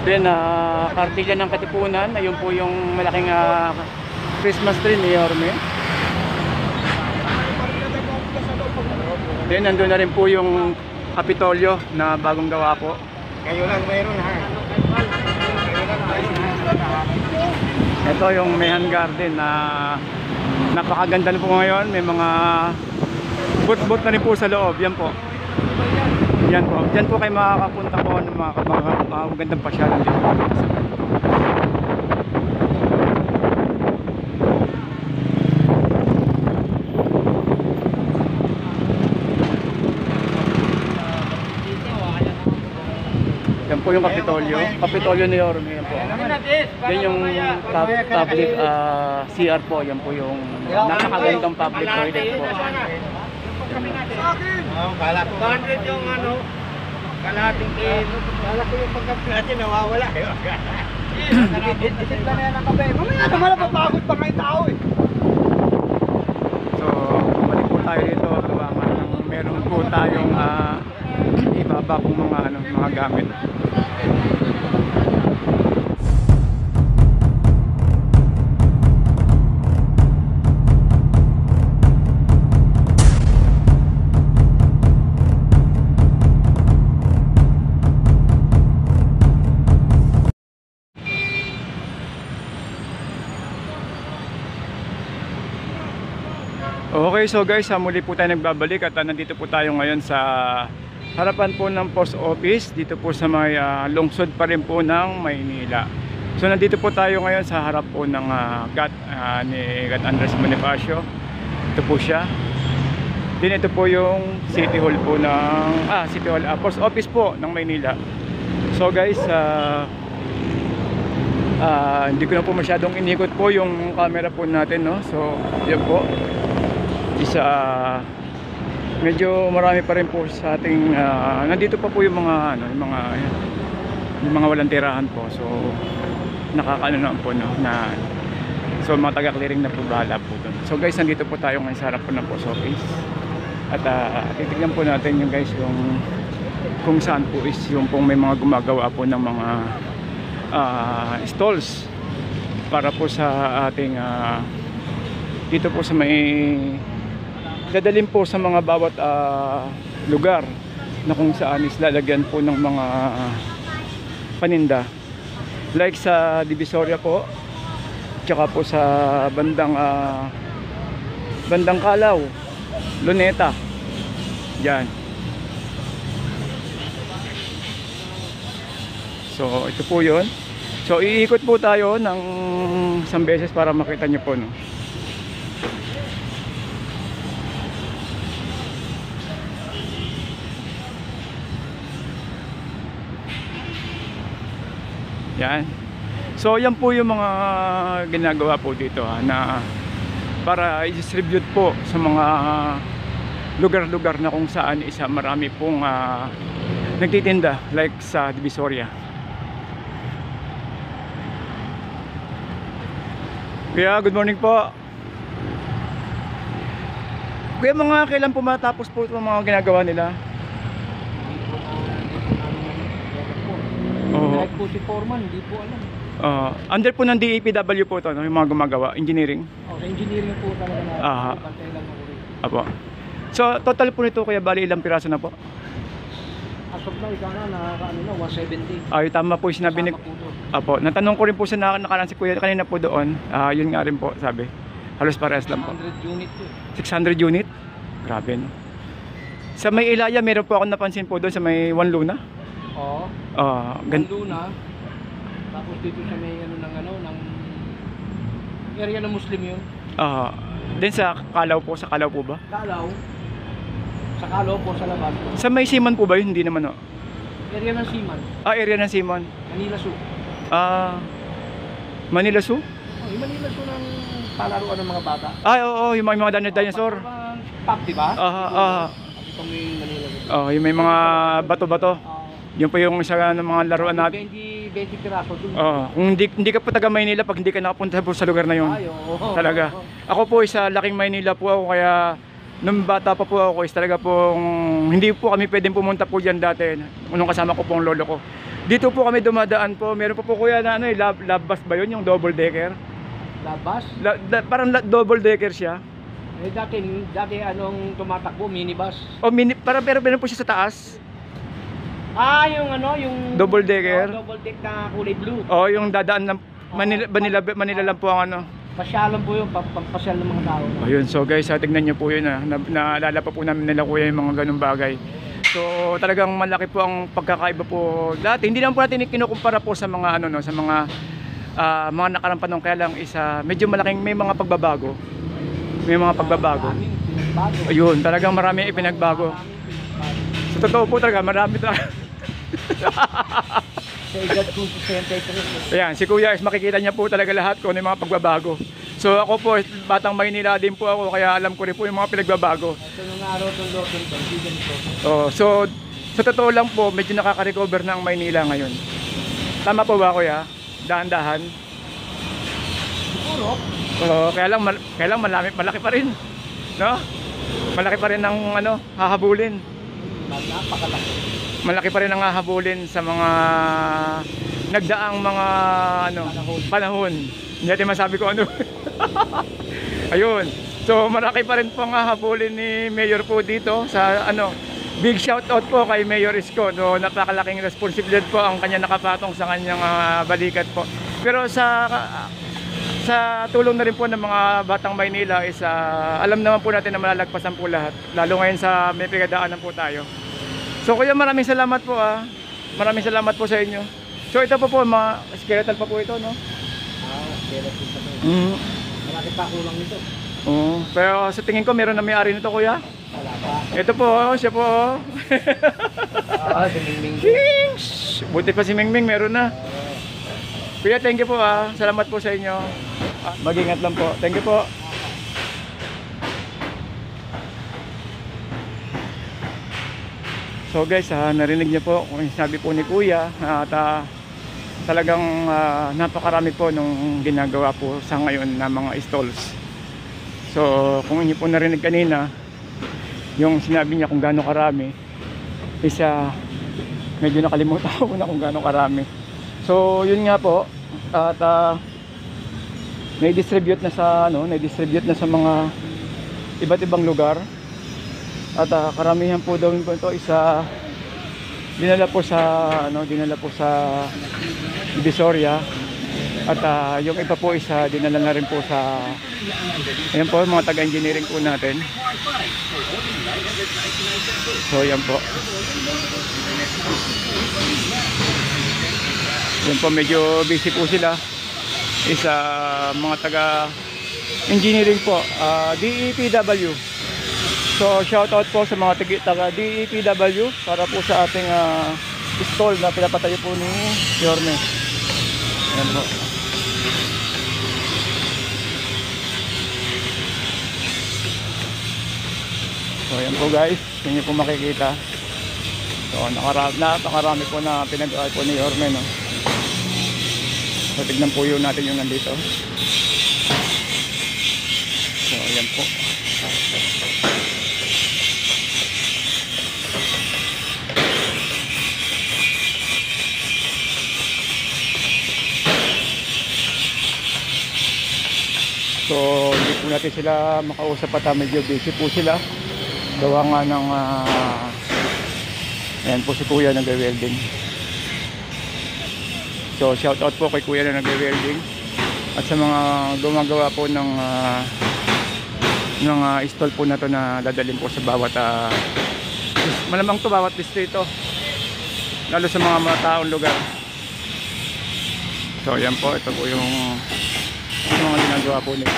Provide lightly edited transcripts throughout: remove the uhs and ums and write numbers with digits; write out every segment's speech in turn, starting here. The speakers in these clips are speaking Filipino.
Then, Kartilya ng Katipunan. Ayun po yung malaking Christmas tree ni Yorme. Then, nandun na rin po yung Kapitolyo na bagong gawa po. Ngayon lang mayroon ha. Ito yung Mehan Garden na napakaganda na po ngayon. May mga booth na rin po sa loob. Yan po. Yan po. Diyan po kayo makakapunta po ng mga magandang pasyalan dito. Yan po yung Kapitolyo. Kapitolyo ni Yorme. Yan po. Yan yung public CR po. Yan po yung napakagandang public toilet po. Kala ko 100 yung ano, kalahating kilo. Kala ko yung pagkapi natin nawawala. Isip lang yan ang kape. Mamaya naman napapagod pa kayo tao eh. So, bumalik po tayo dito. Meron po tayong ibaba pong mga gamit. Okay, so guys, muli po tayo nagbabalik at nandito po tayo ngayon sa harapan po ng post office dito po sa may lungsod pa rin po ng Maynila. So nandito po tayo ngayon sa harap po ng ni GAT Andres Bonifacio. Ito po siya. Din ito po yung City Hall po ng City Hall, post office po ng Maynila. So guys, hindi ko na po masyadong inikot po yung camera po natin, no. So yan po. Medyo marami pa rin po sa ating nandito pa po yung mga yung mga walang tirahan po. So nakakaano naman po, no, na so mga taga-clearing na po bahala po doon. So guys, nandito po tayo ngayon sa harap po ng post office. At titignan po natin yung guys yung kung saan po is yung pong may mga gumagawa po ng mga stalls para po sa ating dito po sa may dadalhin po sa mga bawat lugar na kung saan is lalagyan po ng mga paninda, like sa Divisoria po, tsaka po sa bandang Calao, Luneta, yan. So ito po yun. So iikot po tayo ng isang beses para makita nyo po, no. Yan. So yan po yung mga ginagawa po dito na para i-distribute po sa mga lugar-lugar na kung saan marami pong nagtitinda, like sa Divisoria. Kuya, good morning po. Kuya, mga kailan po matapos po itong mga ginagawa nila? Kahit po si Foreman, hindi po alam. Under po ng DAPW po ito, no, yung mga gumagawa, engineering. Okay, engineering po talaga na pantay lang ako rin. Apo. So, total po nito, kuya, bali ilang piraso na po? As of now, ikaw na, nakakaano na, 170. Ay, tama po yung sinabi ni... Apo, natanong ko rin po sa nakaraan si kuya kanina po doon. Yun nga rin po, sabi. Halos parehas lang po. 600 unit po. 600 unit? Grabe, no? Sa may Ilaya, meron po ako napansin po doon sa may One Luna. Oo. Luna. Tapos dito sa may ng area ng Muslim yun. Din sa Calao po, sa Calao po ba? Calao. Sa Calao po sa labas. Sa may Simon po ba yun? Hindi naman, no? Area ng Siman. Area ng Simon. Manila Zoo. Manila Zoo? Yung Manila Zoo ng palaruan ng mga bata. Oo, yung mga dinosaur. Pop, di ba? Ito may Manila Zoo. yung may mga bato-bato. Yun po yung isa ng mga laruan natin. 20 piraso dun. Kung hindi ka po taga Maynila, pag hindi ka nakapunta po sa lugar na yun. Talaga. Ako po isa laking Maynila po ako, kaya nung bata pa po ako is talaga pong hindi po kami pwedeng pumunta po diyan dati. Nung kasama ko po ang lolo ko. Dito po kami dumadaan po. Meron po kuya na ano love bus ba yun? Yung double decker? Labas? Parang double decker siya. Eh dati anong tumatakbo, minibus. O parang pero meron po siya sa taas. Ah, yung ano, yung Double decker? double deck na kulay blue. O yung dadaan ng Manila lang po ang ano. Pasyalan po yung pampasyal ng mga tao. Ayun, so guys, tignan niyo po yun naalala pa po namin nila kuya yung mga ganung bagay. So talagang malaki po ang pagkakaiba po. Dati hindi naman po natin kinukumpara po sa mga ano no, sa mga nakaraang panahon, kaya lang isa medyo malaking may mga pagbabago. May mga pagbabago. Ayun, talagang marami ipinagbago. Sa totoo po talaga, marami talaga. Sa edad kong 63. Ayan, si Kuya is makikita niya po talaga lahat kung ano yung mga pagbabago. So ako po, batang Maynila din po ako, kaya alam ko rin po yung mga pinagbabago. Ito nung araw itong Lawson to, hindi ganito. So sa totoo lang po, medyo nakaka-recover na ang Maynila ngayon. Tama po ba Kuya? Dahan-dahan. Siguro. Kaya lang malaki pa rin. No? Malaki pa rin ang ano, hahabulin. Napakalaki. Malaki pa rin ang hahabulin sa mga nagdaang mga ano, panahon. Hindi natin masabi ko ano. Ayun. So malaki pa rin po ang hahabulin ni Mayor po dito sa ano. Big shout out po kay Mayor Isko. No, napakalaking responsibilidad po ang kanya nakapatong sa kanyang balikat po. Pero sa tulong na rin po ng mga batang Maynila is alam naman po natin na malalagpasan po lahat. Lalo ngayon sa may pinagdaanan po tayo. So kuya, maraming salamat po Maraming salamat po sa inyo. So ito po mga skeletal pa po ito, no? Skeleton pa ito. Malaki pa kulang nito. Pero sa tingin ko meron na may-ari nito kuya. Wala pa. Ito po, siya po. Si Mingming. Buti pa si Mingming, meron na. Kuya, thank you po Salamat po sa inyo. Mag-ingat lang po. Thank you po. So guys, narinig niyo po kung sabi po ni Kuya at talagang napakarami po nung ginagawa po sa ngayon na mga stalls. So kung inyo po narinig kanina yung sinabi niya kung gaano karami, isa medyo nakalimutan ko na kung gaano karami. So yun nga po, at na-distribute na sa na-distribute na sa mga iba't ibang lugar. At karamihan po daw po ito isa dinala po sa Divisoria. At yung iba po isa dinala na rin po sa ayan po mga taga-engineering po natin. So yan po. Yan po, medyo busy po sila. Isa mga taga-engineering po, DEPW. So shout out po sa mga taga DEPW para po sa ating stall na pinapatayo po ni Yorme. Ayan po. So ayan po guys, yun yung po makikita. So napakarami po na pinag-aay po ni Yorme, no? So tignan po yun natin yung nandito. So ayan po. So hindi po natin sila makausap at medyo busy po sila. Gawa nga ng ayan po si Kuya nagwe-welding. So shout out po kay Kuya na nagwe-welding at sa mga gumagawa po ng stall po na to na dadalhin po sa bawat malamang to bawat distrito, lalo sa mga taong lugar. So ayan po, ito po yung mga ginagawa po nila.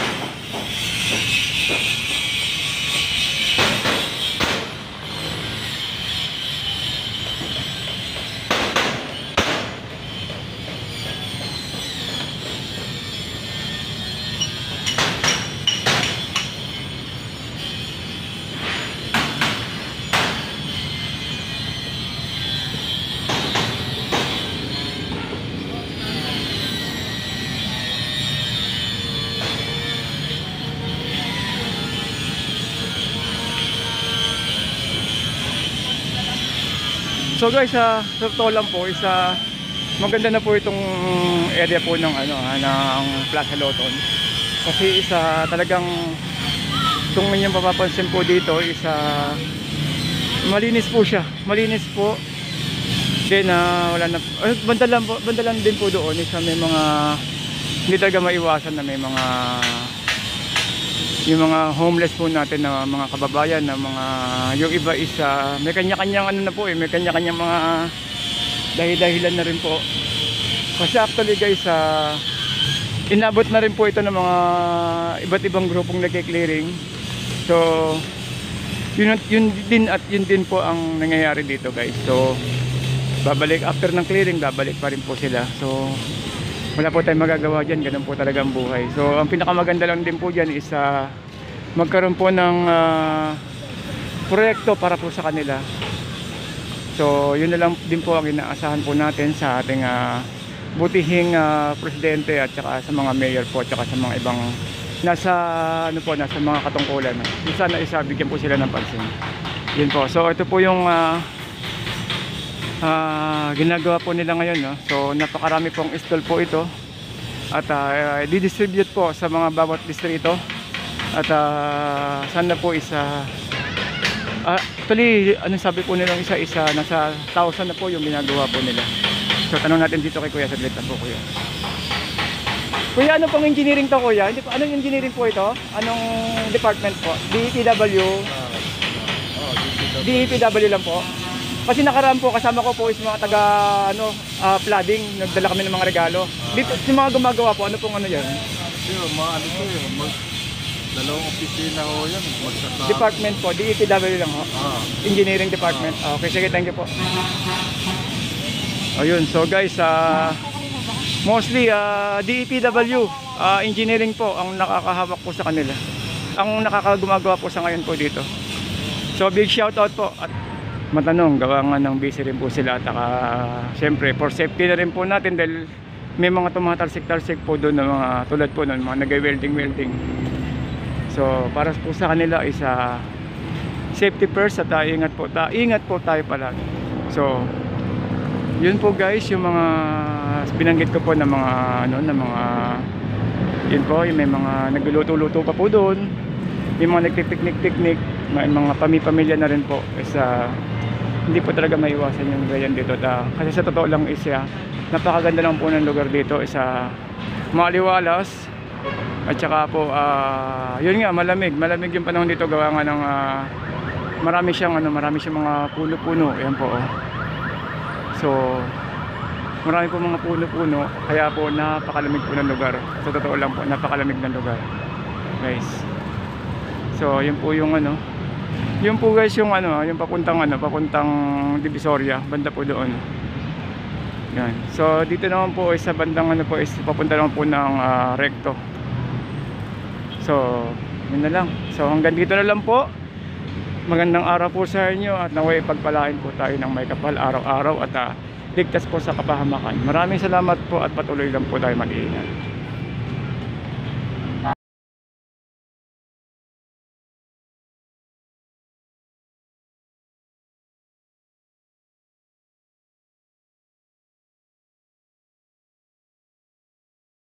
So guys, sa totoo lang po, maganda na po itong area po ng ng Plaza Loton. Kasi isa talagang itong inyong mapapansin po dito isa malinis po siya. Malinis po. Then wala na bandalan din po doon isa may mga hindi talaga maiwasan na may mga yung mga homeless po natin na mga kababayan na mga yung iba isa may kanya-kanyang ano na po may kanya-kanyang mga dahilan na rin po. Kasi actually guys inabot na rin po ito ng mga iba't ibang grupong nagki-clearing. So yun din po ang nangyayari dito guys. So babalik after ng clearing, babalik pa rin po sila. So wala po tayong magagawa dyan, ganun po talaga ang buhay. So ang pinakamaganda lang din po dyan is magkaroon po ng proyekto para po sa kanila. So yun na lang din po ang inaasahan po natin sa ating butihing presidente at saka sa mga mayor po at saka sa mga ibang nasa nasa mga katungkulan. Sana bigyan po sila ng pansin. Yun po. So ito po yung ginagawa po nila ngayon, no? So napakarami pong stall po ito at di-distribute po sa mga bawat distrito at sana po actually anong sabi po nilang isa nasa 1,000 na po yung ginagawa po nila. So tanong natin dito kay Kuya saglit na po. Kuya, ano pong engineering to kuya? Anong engineering po ito? Anong department po? DPW? DPW lang po. Kasi nakaraan po, kasama ko po is mga taga flooding, nagdala kami ng mga regalo. Dito, yung mga gumagawa po, ano pong yan? Dalawang opisina ho yan. Department po, DPW lang ho. Engineering department. Okay, sige, thank you po. Ayun, so guys, mostly DPW, engineering po ang nakakahawak po sa kanila. Ang nakakagumagawa po sa ngayon po dito. So big shout out po. At matanong, gawa nga ng busy rin po sila at syempre for safety na rin po natin dahil may mga tumatalsik-talsik po doon na mga tulad po ng mga nag-welding. So para po sa kanila is safety first at ingat po tayo palagi. So yun po guys yung mga binanggit ko po ng mga yun po yung may mga nagluluto-luto pa po doon, yung mga nagpipiknik-piknik, may mga pamilya na rin po is hindi po talaga maiwasan yung ganyan dito kasi sa totoo lang is napakaganda lang po ng lugar dito is maliwalas at saka po yun nga malamig yung panahon dito gawa nga ng marami siyang mga puno-puno yan po so marami po mga puno-puno kaya po napakalamig po ng lugar, sa totoo lang po napakalamig ng lugar guys. So yun po yung yun po guys yung yung papuntang Divisoria, banda po doon. Yan. So dito naman po is sa bandang is papunta naman po ng Recto. So yun na lang. So hanggang dito na lang po. Magandang araw po sa inyo at naway pagpalain po tayo ng may kapal araw-araw at ligtas po sa kapahamakan. Maraming salamat po at patuloy lang po tayo mag-iingat.